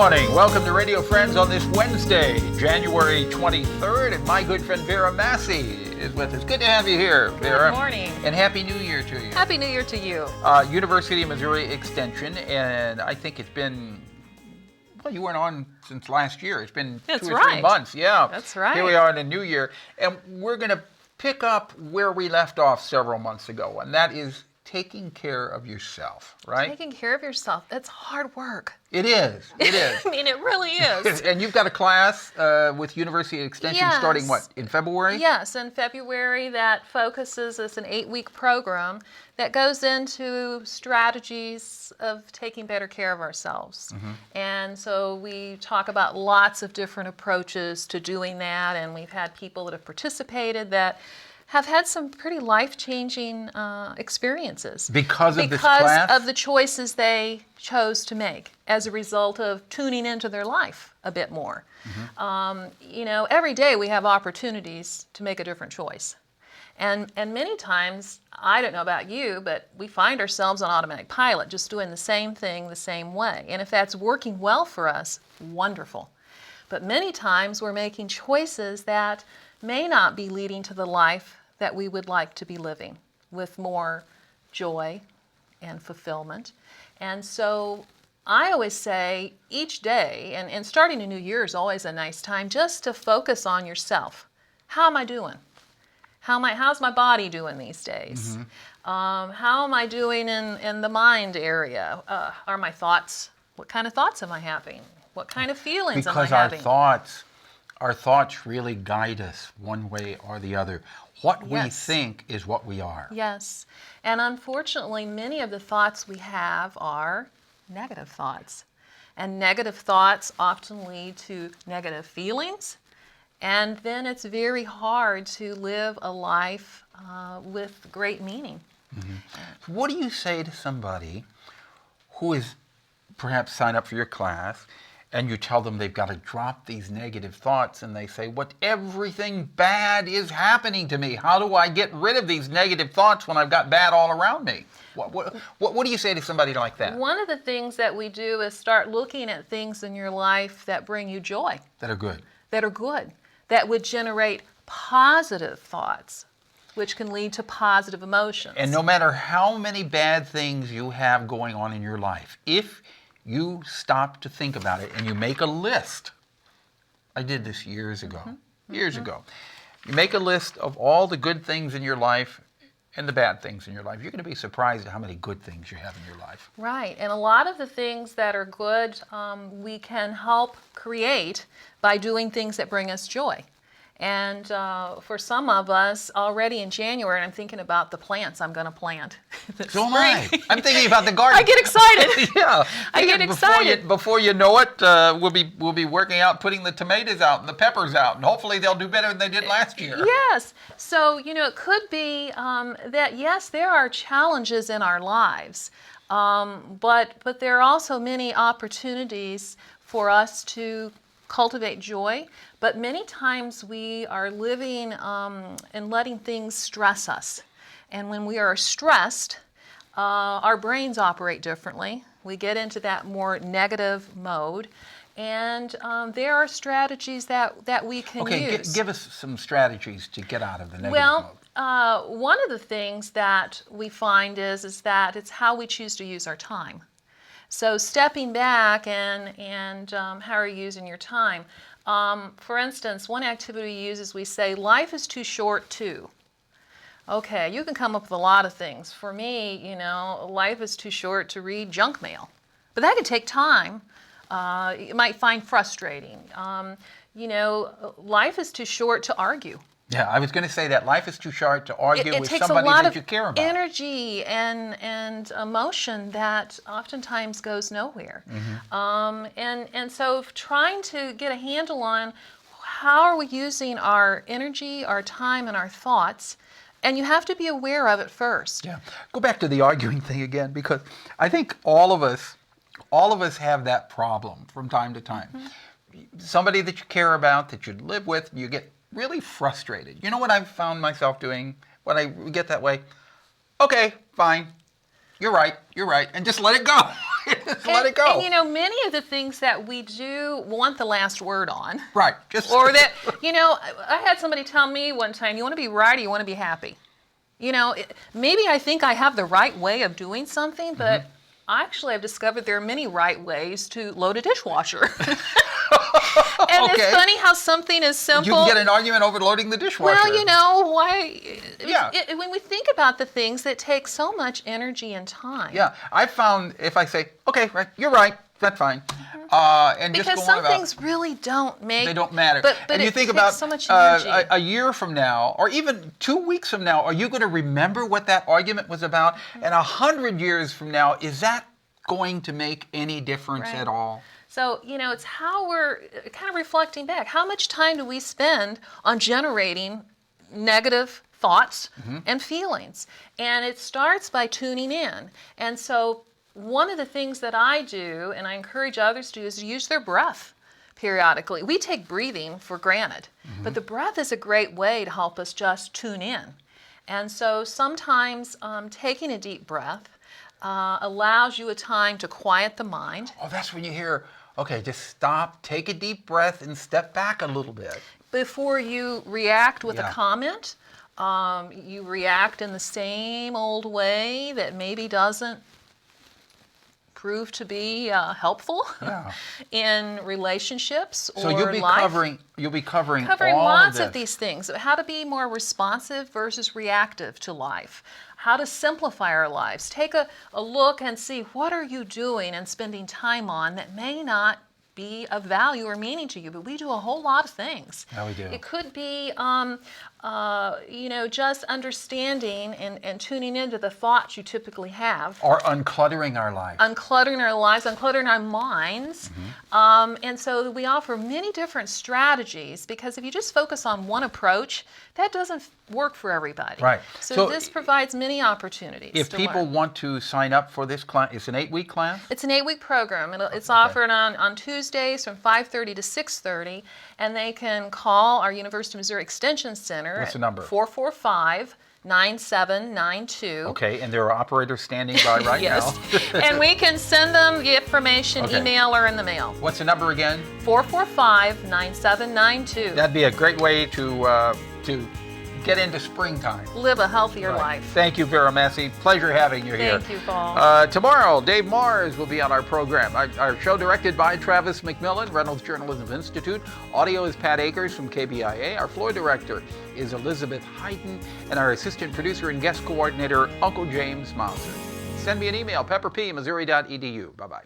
morning. Welcome to Radio Friends on this Wednesday, January 23rd, and my good friend Vera Massey is with us. Good to have you here, Vera. Good morning. And Happy New Year to you. Happy New Year to you. University of Missouri Extension, and I think it's been, well, you weren't on since last year. It's been That's 2 or 3 months. Yeah. That's right. Here we are in the new year, and we're going to pick up where we left off several months ago, and that is taking care of yourself, right? Taking care of yourself. That's hard work. It is. It is. I mean, it really is. And you've got a class with University Extension starting what, in February? Yes, in February that focuses, it's an 8-week program that goes into strategies of taking better care of ourselves. Mm-hmm. And so we talk about lots of different approaches to doing that, and we've had people that have participated that have had some pretty life-changing experiences. Because of this class? Because of the choices they chose to make as a result of tuning into their life a bit more. Mm-hmm. Every day we have opportunities to make a different choice. And many times, I don't know about you, but we find ourselves on automatic pilot, just doing the same thing the same way. And if that's working well for us, wonderful. But many times we're making choices that may not be leading to the life that we would like to be living with more joy and fulfillment. And so I always say each day, and starting a new year is always a nice time, just to focus on yourself. How am I doing? How's my body doing these days? Mm-hmm. How am I doing in the mind area? Are my thoughts, what kind of thoughts am I having? What kind of feelings am I having? Because our thoughts really guide us one way or the other. What we think is what we are. Yes. And unfortunately, many of the thoughts we have are negative thoughts. And negative thoughts often lead to negative feelings. And then it's very hard to live a life with great meaning. Mm-hmm. What do you say to somebody who is perhaps signed up for your class, and you tell them they've got to drop these negative thoughts, and they say, everything bad is happening to me. How do I get rid of these negative thoughts when I've got bad all around me? What do you say to somebody like that? One of the things that we do is start looking at things in your life that bring you joy. That are good. That would generate positive thoughts, which can lead to positive emotions. And no matter how many bad things you have going on in your life, if you stop to think about it and you make a list. I did this years ago. Years ago. You make a list of all the good things in your life and the bad things in your life. You're going to be surprised at how many good things you have in your life. Right. And a lot of the things that are good, we can help create by doing things that bring us joy. And for some of us, already in January, I'm thinking about the plants I'm going to plant. So am I. I'm thinking about the garden. I get excited. Yeah. I get excited. Before you know it, we'll be working out, putting the tomatoes out and the peppers out, and hopefully they'll do better than they did last year. Yes. So, it could be that, yes, there are challenges in our lives, but there are also many opportunities for us to cultivate joy, but many times we are living and letting things stress us. And when we are stressed, our brains operate differently. We get into that more negative mode. And there are strategies that we can use. Give us some strategies to get out of the negative mode. One of the things that we find is that it's how we choose to use our time. So stepping back and how are you using your time? For instance, one activity we use is we say, life is too short to. Okay, you can come up with a lot of things. For me, life is too short to read junk mail. But that can take time. You might find frustrating. Life is too short to argue. Yeah, I was going to say that. Life is too short to argue with somebody that you care about. It takes a lot of energy and emotion that oftentimes goes nowhere. Mm-hmm. And so trying to get a handle on how are we using our energy, our time, and our thoughts, and you have to be aware of it first. Yeah. Go back to the arguing thing again, because I think all of us have that problem from time to time. Mm-hmm. Somebody that you care about, that you live with, you get really frustrated. You know what I've found myself doing when I get that way? Okay, fine. You're right. And just let it go. Just let it go. And, you know, many of the things that we do want the last word on. Right. Just Or that, you know, I had somebody tell me one time, you want to be right or you want to be happy? You know, maybe I think I have the right way of doing something, but actually I've discovered there are many right ways to load a dishwasher. And Okay. it's funny how something is simple. You can get an argument over loading the dishwasher. Well, you know, why? Yeah. When we think about the things that take so much energy and time. Yeah, I found if I say, okay, right, you're right, that's fine, and Because just go some on about, things really don't make. they don't matter. But and it you think takes about so much energy. a year from now, or even 2 weeks from now, are you going to remember what that argument was about? And 100 years from now, is that going to make any difference Right. at all? So, you know, it's how we're kind of reflecting back. How much time do we spend on generating negative thoughts and feelings? And it starts by tuning in. And so one of the things that I do, and I encourage others to do, is to use their breath periodically. We take breathing for granted, but the breath is a great way to help us just tune in. And so sometimes taking a deep breath allows you a time to quiet the mind. Oh, that's when you hear, okay, just stop, take a deep breath, and step back a little bit. Before you react with Yeah. a comment, you react in the same old way that maybe doesn't prove to be helpful Yeah. in relationships or So you'll be life. covering Covering all lots of of this. these things. How to be more responsive versus reactive to life. How to simplify our lives. Take a look and see what are you doing and spending time on that may not be of value or meaning to you, but we do a whole lot of things. Yeah, we do. It could be, you know, just understanding and tuning into the thoughts you typically have. Or uncluttering our life. Uncluttering our lives, uncluttering our minds. And so we offer many different strategies because if you just focus on one approach, that doesn't work for everybody. Right. So, So this provides many opportunities. If to people learn. want to sign up for this class, it's an 8-week class? It's an 8-week program. It's offered on Tuesdays from 5:30 to 6:30, and they can call our University of Missouri Extension Center What's at the number? 445-9792. Okay, and there are operators standing by right Yes. now. And we can send them the information, Okay. email or in the mail. What's the number again? 445-9792. That'd be a great way to get into springtime. Live a healthier Right. life. Thank you, Vera Massey. Pleasure having you here. Thank you, Paul. Tomorrow, Dave Mars will be on our program. Our show directed by Travis McMillan, Reynolds Journalism Institute. Audio is Pat Akers from KBIA. Our floor director is Elizabeth Hayden, and our assistant producer and guest coordinator, Uncle James Mouser. Send me an email, pepperp@missouri.edu. Bye-bye.